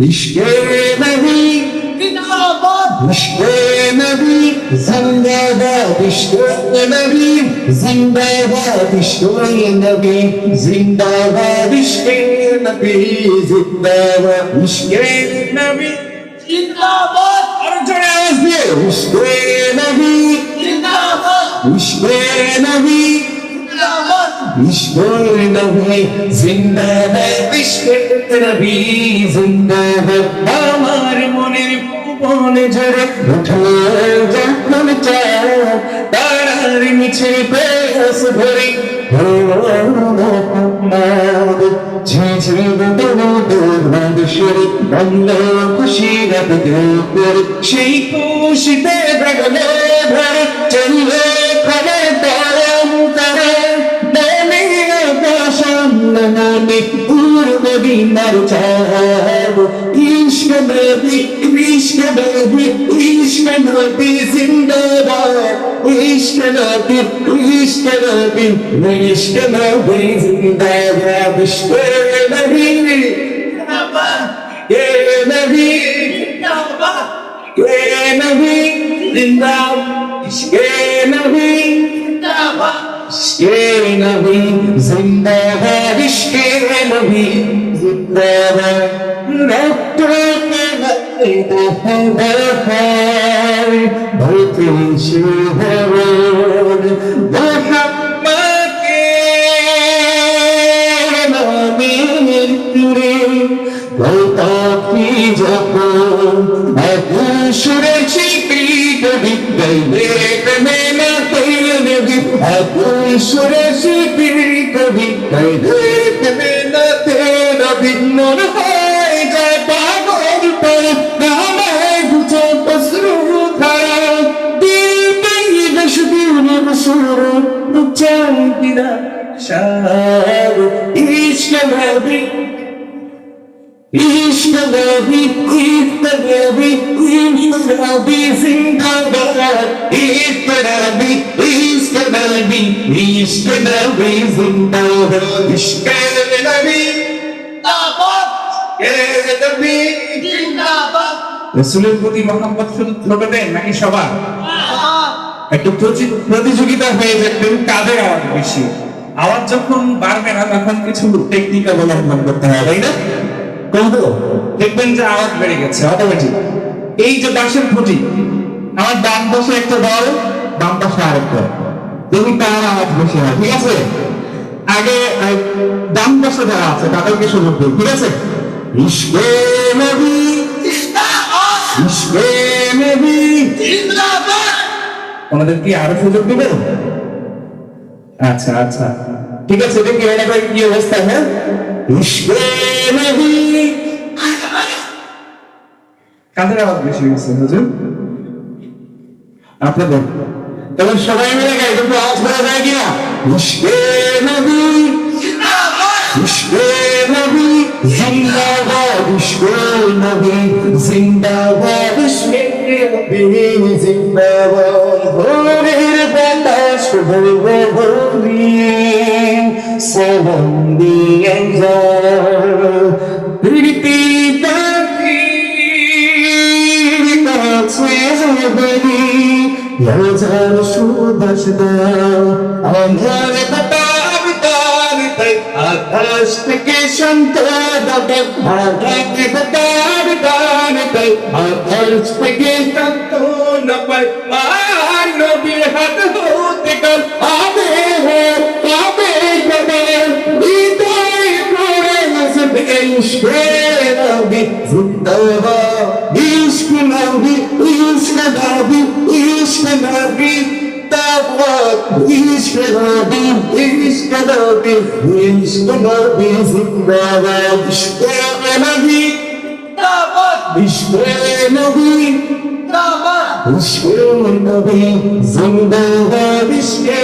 इश्क़े नबी जिंदाबाद, इश्क़े नबी जिंदाबाद, इश्क़े नबी जिंदाबाद, इश्क़े नबी जिंदाबाद, इश्क़े नबी जिंदाबाद, इश्क़े नबी जिंदाबाद। और जोरे आवाज दिए इश्क़े नबी जिंदाबाद, इश्क़े नबी जिंदाबाद, इश्क़े नबी जिंदाबाद, इश्क़े नबी जिंदाबाद। আমার মনের পবনে ঝরে উঠলো যখন চাঁদ, তারার মিছে পেয়াস ভরে মোহাম্মদ। ঝিঝি দোদর বাদশরে বাংলা খুশি রাত দুপুর, সেই খুশিতে জাগলে ভরে চললে খবর তারাম তারা দলে আকাশাম নামে পূর্ব দিনার চাঁদ। ইশক নবী, ইশক নবী, ইশক নবী জিন্দাবাদ, ইশক নবী, ইশক নবী, ইশক নবী জিন্দাবাদ, ইশকে নবী জিন্দাবাদ, এ নবী জিন্দাবাদ, এ নবী জিন্দাবাদ, ইশকে নবী জিন্দাবাদ, ইশকে নবী জিন্দাবাদ, ইশকে নবী জিন্দাবাদ। इश्क नबी, इश्क नबी, इश्क नबी, इश्क नबी जिंदाबाद, इश्क नबी, इश्क नबी, इश्क नबी जिंदाबाद, इश्क नबी जिंदाबाद, এ নবী জিন্দাবাদ। রাসূলের প্রতি মহব্বত শুধু ছোটদের নাকি সবার? একটু প্রতিযোগিতা হয়ে যাবে কাদের আওয়াজ বেশি। আওয়াজ যখন বাড়বে না তখন কিছু টেকনিক অবলম্বন করতে হবে, তাই না? কিন্তু দেখবেন যে আওয়াজ বেড়ে গেছে অটোমেটিক। এই যে বাঁশের খুঁটি, আমার ডান পাশে একটা দল, বাম পাশে আরেকটা, দেখি কার আওয়াজ বেশি হয়। ঠিক আছে, আগে ডান পাশে যারা আছে তাদেরকে সুযোগ দিই, ঠিক আছে? ইশকে নবী জিন্দাবাদ, ইশকে নবী জিন্দাবাদ। ওনাদের কি আরো সুযোগ দিবে? আচ্ছা আচ্ছা, ঠিক আছে, দেখি এটা কি অবস্থা। হ্যাঁ, ইশকে নবী, কাদের আওয়াজ বেশি হয়েছে হুজুর? আপনাদের। তবে সবাই মিলে গাই, কিন্তু আওয়াজ করা যায় কিনা? ইশকে নবী জিন্দাবাদ, ইশকে নবী জিন্দাবাদ, ইশকে নবী জিন্দাবাদ, ইশকে নবী জিন্দাবাদ। ভোরের বাতাস বলবে বলিয়ে সালাম দিয়ে যাও, প্রীতি পাখি কাছে বলি হাজার সুবাস দাও, আমার বাতার তার তাই আকাশ থেকে শান্ত দাবে, আকাশ বাতার তার তাই আকাশ থেকে শান্ত না পাই, আর নবীর হাত হতে কাল আবে আবে গবে হৃদয় পড়ে নাচবে ইশকে নবী জিন্দাবাদ, ইশক নবী, ইশক নবী, ইশক নবী জিন্দাবাদ, ইশক নবী, ইশক নবী, ইশক নবী জিন্দাবাদ, ইশকে নবী জিন্দাবাদ, ইশকে নবী জিন্দাবাদ, ইশকে নবী জিন্দাবাদ, ইশকে